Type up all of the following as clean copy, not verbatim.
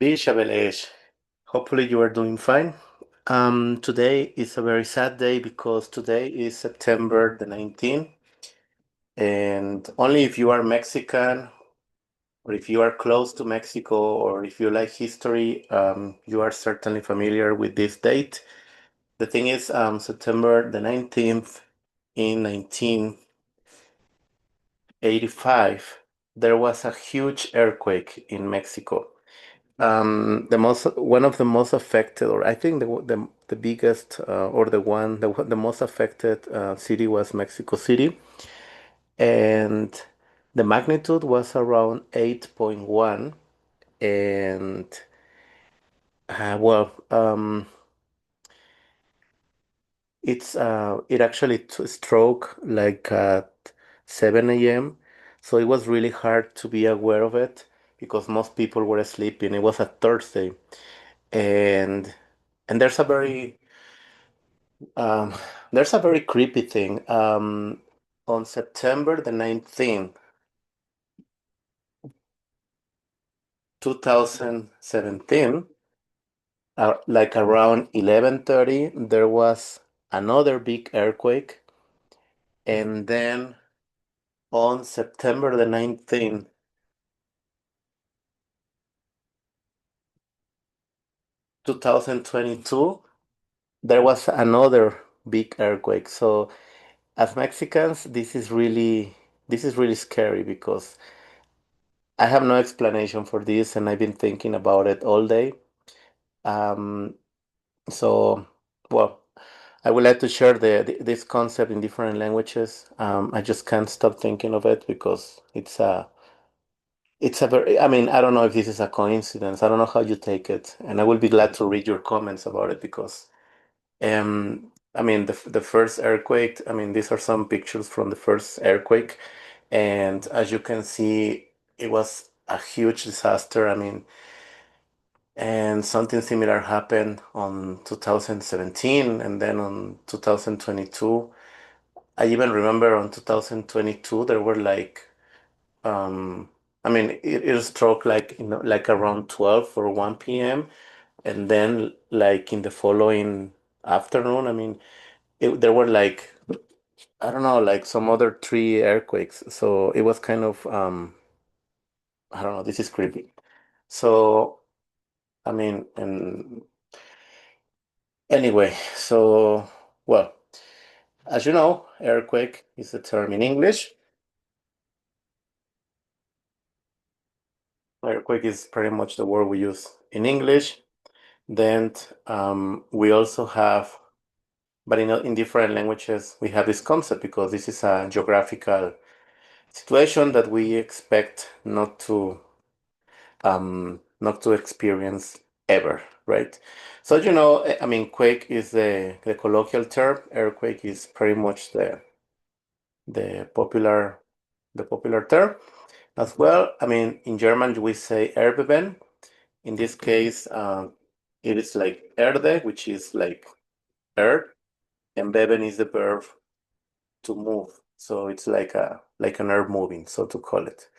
Belesh. Hopefully you are doing fine. Today is a very sad day because today is September the 19th, and only if you are Mexican or if you are close to Mexico or if you like history, you are certainly familiar with this date. The thing is, September the 19th in 1985, there was a huge earthquake in Mexico. One of the most affected, or I think the biggest, or the most affected city was Mexico City, and the magnitude was around 8.1, and well, it actually struck like at 7 a.m., so it was really hard to be aware of it because most people were sleeping. It was a Thursday, and and Um, there's a very creepy thing. On September the 19th, 2017, like around 11:30, there was another big earthquake. And then on September the 19th, 2022, there was another big earthquake. So as Mexicans, this is really scary because I have no explanation for this, and I've been thinking about it all day. Um, so, well, I would like to share this concept in different languages. I just can't stop thinking of it because it's a very, I mean, I don't know if this is a coincidence. I don't know how you take it, and I will be glad to read your comments about it because, I mean, the first earthquake. I mean, these are some pictures from the first earthquake, and as you can see, it was a huge disaster. I mean. And something similar happened on 2017 and then on 2022. I even remember on 2022 there were like I mean it struck like like around 12 or 1 p.m. and then like in the following afternoon, I mean there were like I don't know like some other three earthquakes. So it was kind of I don't know, this is creepy. So I mean and anyway, so well, as you know, earthquake is a term in English. Earthquake is pretty much the word we use in English. Then we also have, but in different languages, we have this concept because this is a geographical situation that we expect not to experience ever, right? So I mean, quake is the colloquial term. Earthquake is pretty much the popular the popular term as well. I mean, in German we say Erdbeben. In this case, it is like Erde, which is like earth, and Beben is the verb to move. So it's like an herb moving, so to call it.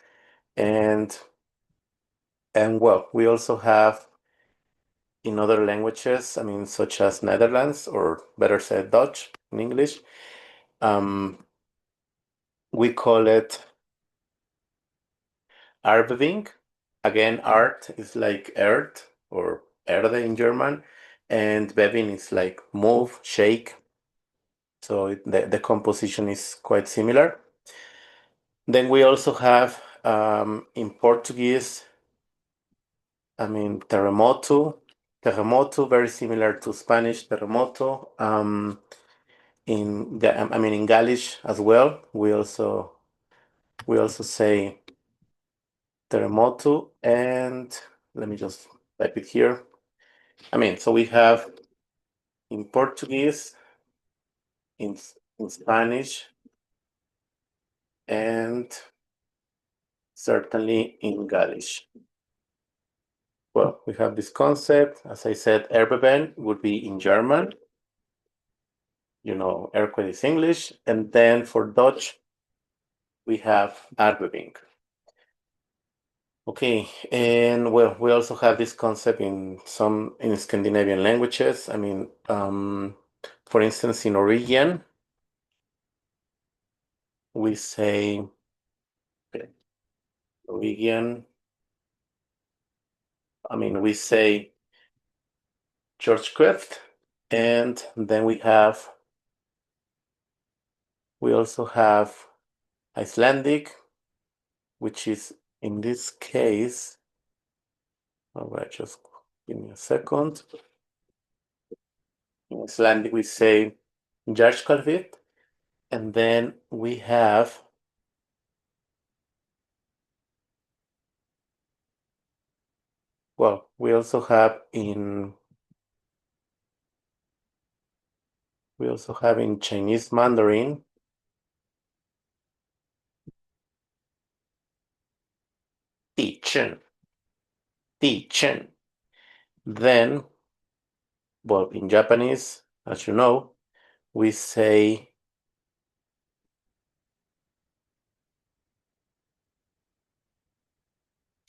And and well, we also have in other languages, I mean, such as Netherlands, or better said, Dutch in English, um, we call it Arbeving. Again, art is like earth or Erde in German, and Bevin is like move, shake. So the composition is quite similar. Then we also have in Portuguese, I mean, terremoto. Terremoto, very similar to Spanish terremoto. I mean, in Galish as well, we also say terremoto, and let me just type it here. I mean, so we have in Portuguese, in in Spanish, and certainly in Galish. Well, we have this concept. As I said, Erdbeben would be in German. Earthquake is English. And then for Dutch, we have Aardbeving. Okay, and well, we also have this concept in some in Scandinavian languages. I mean, for instance, in Norwegian, we say okay, Norwegian. I mean, we say Georgekveld, and then we also have Icelandic, which is in this case. All right, just give me a second. In Icelandic, we say Georgekveld, and then we have. Well, we also have in Chinese Mandarin, Tichen, Tichen. Then, well, in Japanese, as you know, we say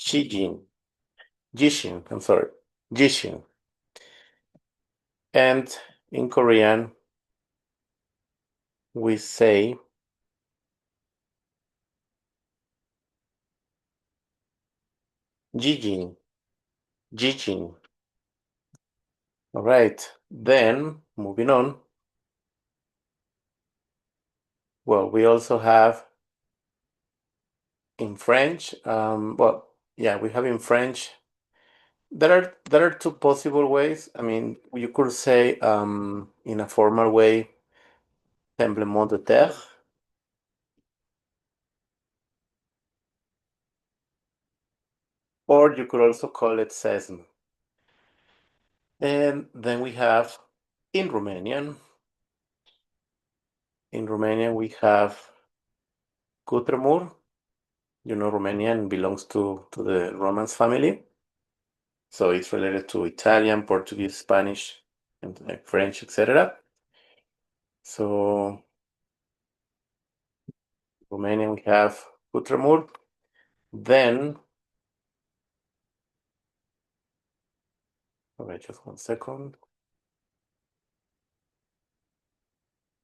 Shijin, Jishin, I'm sorry, Jishin. And in Korean, we say Jijin, Jijin. All right. Then, moving on, well, we also have in French, well, yeah, we have in French. There are two possible ways. I mean, you could say in a formal way, tremblement de terre, or you could also call it seism. And then we have in Romanian. In Romanian, we have cutremur. You know, Romanian belongs to the Romance family, so it's related to Italian, Portuguese, Spanish, and French, etc. So Romanian, we have cutremur. Then, all right, just one second.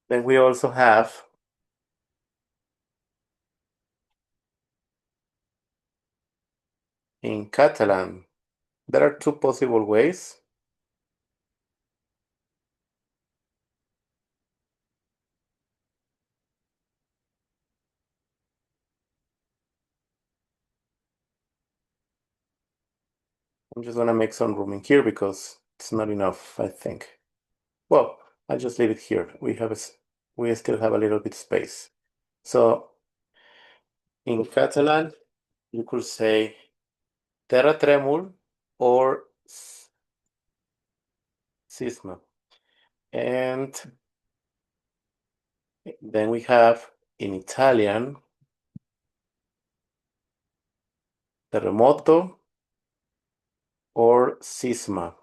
Then we also have in Catalan. There are two possible ways. I'm just gonna make some room in here because it's not enough, I think. Well, I'll just leave it here. We still have a little bit space. So in Catalan, you could say terra tremul or sisma. And then we have in Italian terremoto or sisma.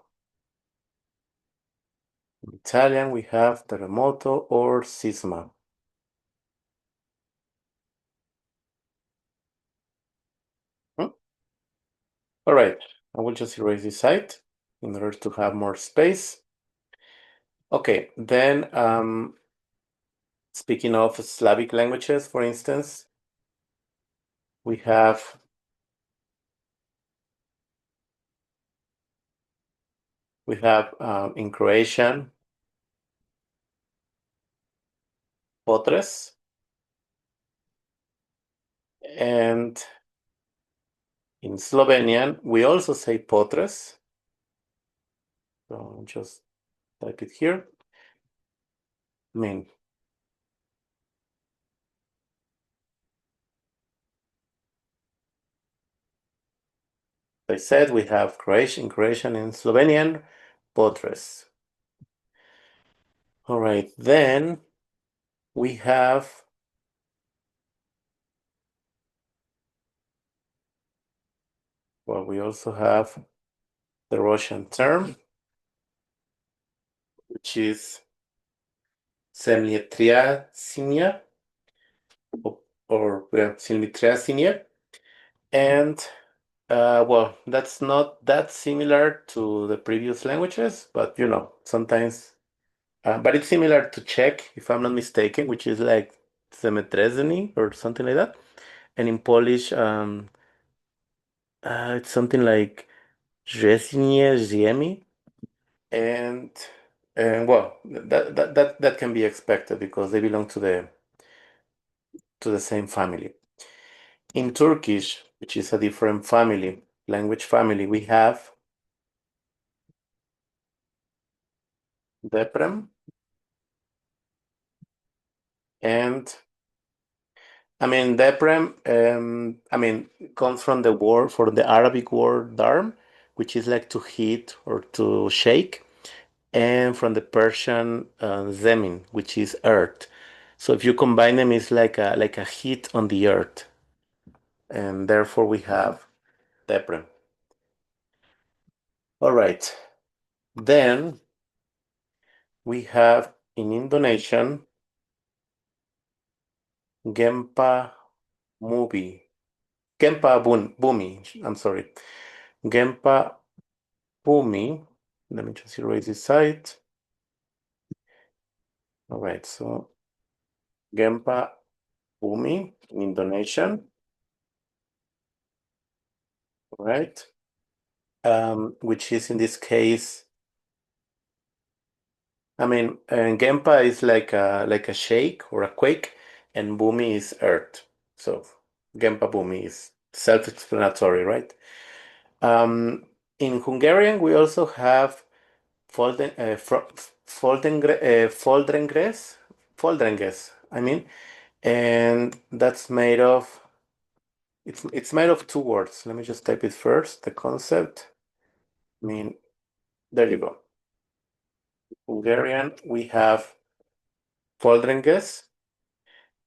In Italian, we have terremoto or sisma. Hmm? All right, I will just erase this side in order to have more space. Okay, then speaking of Slavic languages, for instance, we have in Croatian potres, and in Slovenian we also say potres. So I'll just type it here. I mean, I said we have Croatian and Slovenian potres. All right, then we have well, we also have the Russian term, which is semietriasinia or semietriasinia, and Well, that's not that similar to the previous languages, but sometimes, but it's similar to Czech, if I'm not mistaken, which is like zemetrezeni or something like that. And in Polish, it's something like rzeźnie, ziemi, and well, that can be expected because they belong to the same family. In Turkish, which is a different family, language family, we have deprem, and I mean deprem. I mean comes from the word for the Arabic word darm, which is like to hit or to shake, and from the Persian zemin, which is earth. So if you combine them, it's like a hit on the earth, and therefore we have deprem. All right. Then we have in Indonesian Gempa movie. Bumi. I'm sorry. Gempa Bumi. Let me just erase this site. All right. So Gempa Bumi in Indonesian. All right. Which is in this case, I mean, Gempa is like a shake or a quake, and Bumi is earth. So Gempa Bumi is self-explanatory, right? Um, in Hungarian, we also have Foldrenges, I mean, and that's made of it's made of two words. Let me just type it first. The concept. I mean, there you go. Hungarian, we have Foldrenges.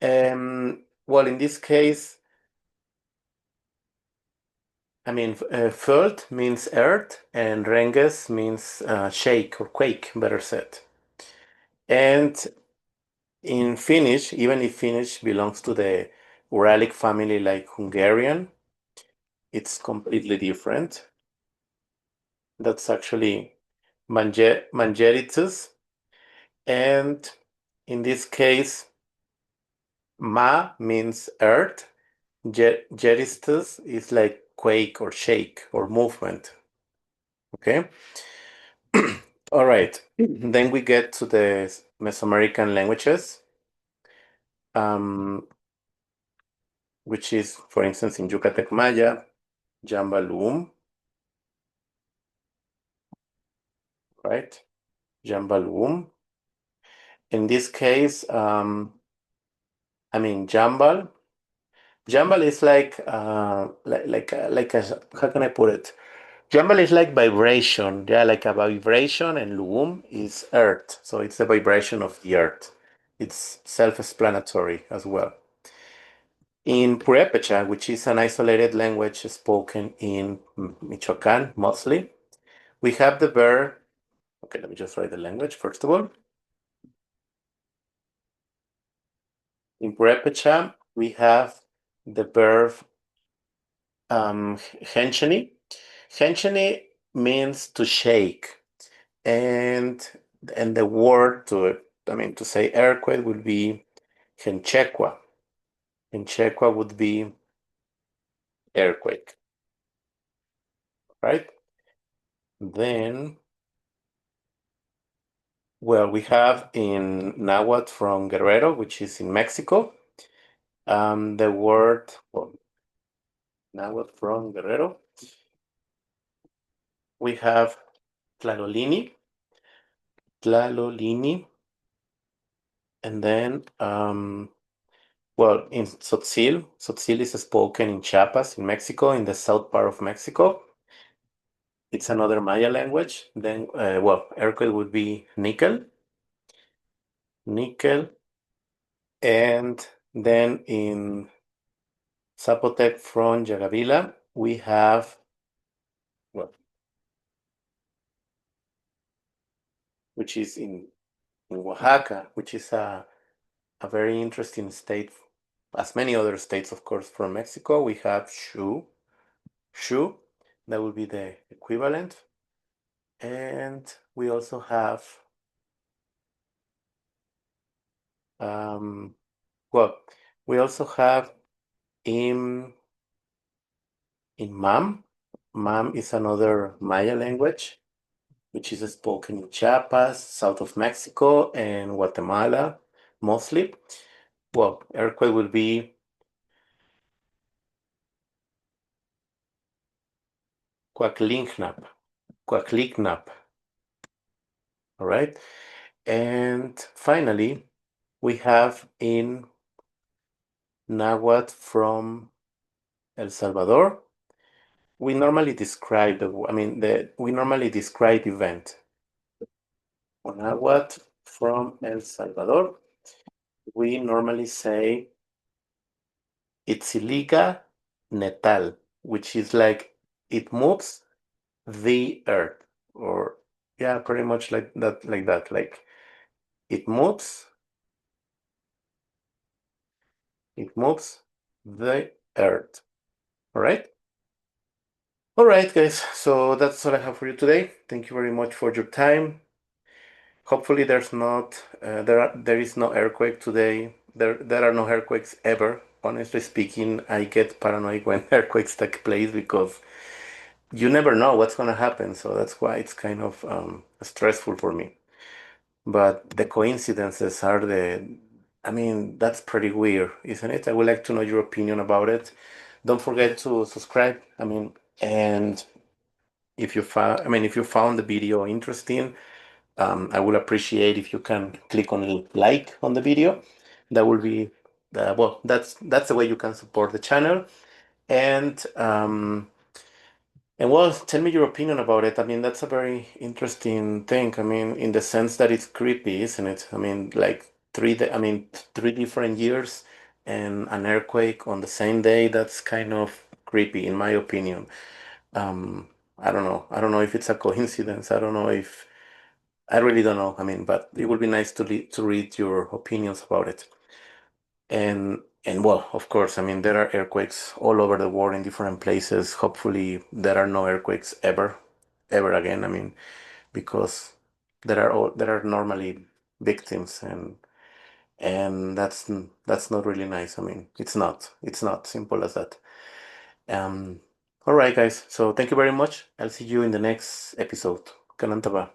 Well, in this case, I mean, Föld means earth, and Renges means shake or quake, better said. And in Finnish, even if Finnish belongs to the Uralic family like Hungarian, it's completely different. That's actually Mangeritsus. And in this case, Ma means earth. Geristus is like quake or shake or movement. Okay. All right. Then we get to the Mesoamerican languages, um, which is, for instance, in Yucatec Maya, Jambalum, right? Jambalum. In this case, I mean, Jambal. Jambal is like how can I put it? Jambal is like vibration, yeah, like a vibration, and Luum is earth, so it's the vibration of the earth. It's self-explanatory as well. In Purépecha, which is an isolated language spoken in Michoacán mostly, we have the verb. Okay, let me just write the language first of all. In Purépecha, we have the verb hencheni. Hencheni means to shake, and the word I mean, to say earthquake would be henchekwa. Henchekwa would be earthquake, right? Then, well, we have in Nahuatl from Guerrero, which is in Mexico, the word, well, Nahuatl from Guerrero. We have Tlalolini, Tlalolini, and then, well, in Tzotzil, Tzotzil is spoken in Chiapas, in Mexico, in the south part of Mexico. It's another Maya language. Then, well, earthquake would be nickel, nickel, and then in Zapotec from Yagavila, we have, well, which is in Oaxaca, which is a very interesting state, as many other states, of course, from Mexico. We have Shu, Shu, that will be the equivalent. And we also have, um, well, we also have im in Mam. Mam is another Maya language, which is spoken in Chiapas, south of Mexico, and Guatemala mostly. Well, earthquake will be Coaclincnap, Coaclicnap, all right? And finally, we have in Nahuatl from El Salvador. We normally describe we normally describe event. On Nahuatl from El Salvador, we normally say Itziliga Netal, which is like it moves the earth, or yeah, pretty much like that. Like it moves, it moves the earth. All right. All right, guys. So that's all I have for you today. Thank you very much for your time. Hopefully, there is no earthquake today. There are no earthquakes ever. Honestly speaking, I get paranoid when earthquakes take place because you never know what's gonna happen. So that's why it's kind of stressful for me. But the coincidences are I mean, that's pretty weird, isn't it? I would like to know your opinion about it. Don't forget to subscribe. I mean, and if you found the video interesting, I would appreciate if you can click on like on the video. That will be, well, that's the way you can support the channel. And well, tell me your opinion about it. I mean, that's a very interesting thing. I mean, in the sense that it's creepy, isn't it? I mean, like 3 different years and an earthquake on the same day. That's kind of creepy, in my opinion. I don't know. I don't know if it's a coincidence. I really don't know. I mean, but it would be nice to read your opinions about it. And well, of course, I mean, there are earthquakes all over the world in different places. Hopefully, there are no earthquakes ever again. I mean, because there are normally victims, and that's not really nice. I mean, it's not simple as that. Um, all right, guys. So thank you very much. I'll see you in the next episode. Kanantaba.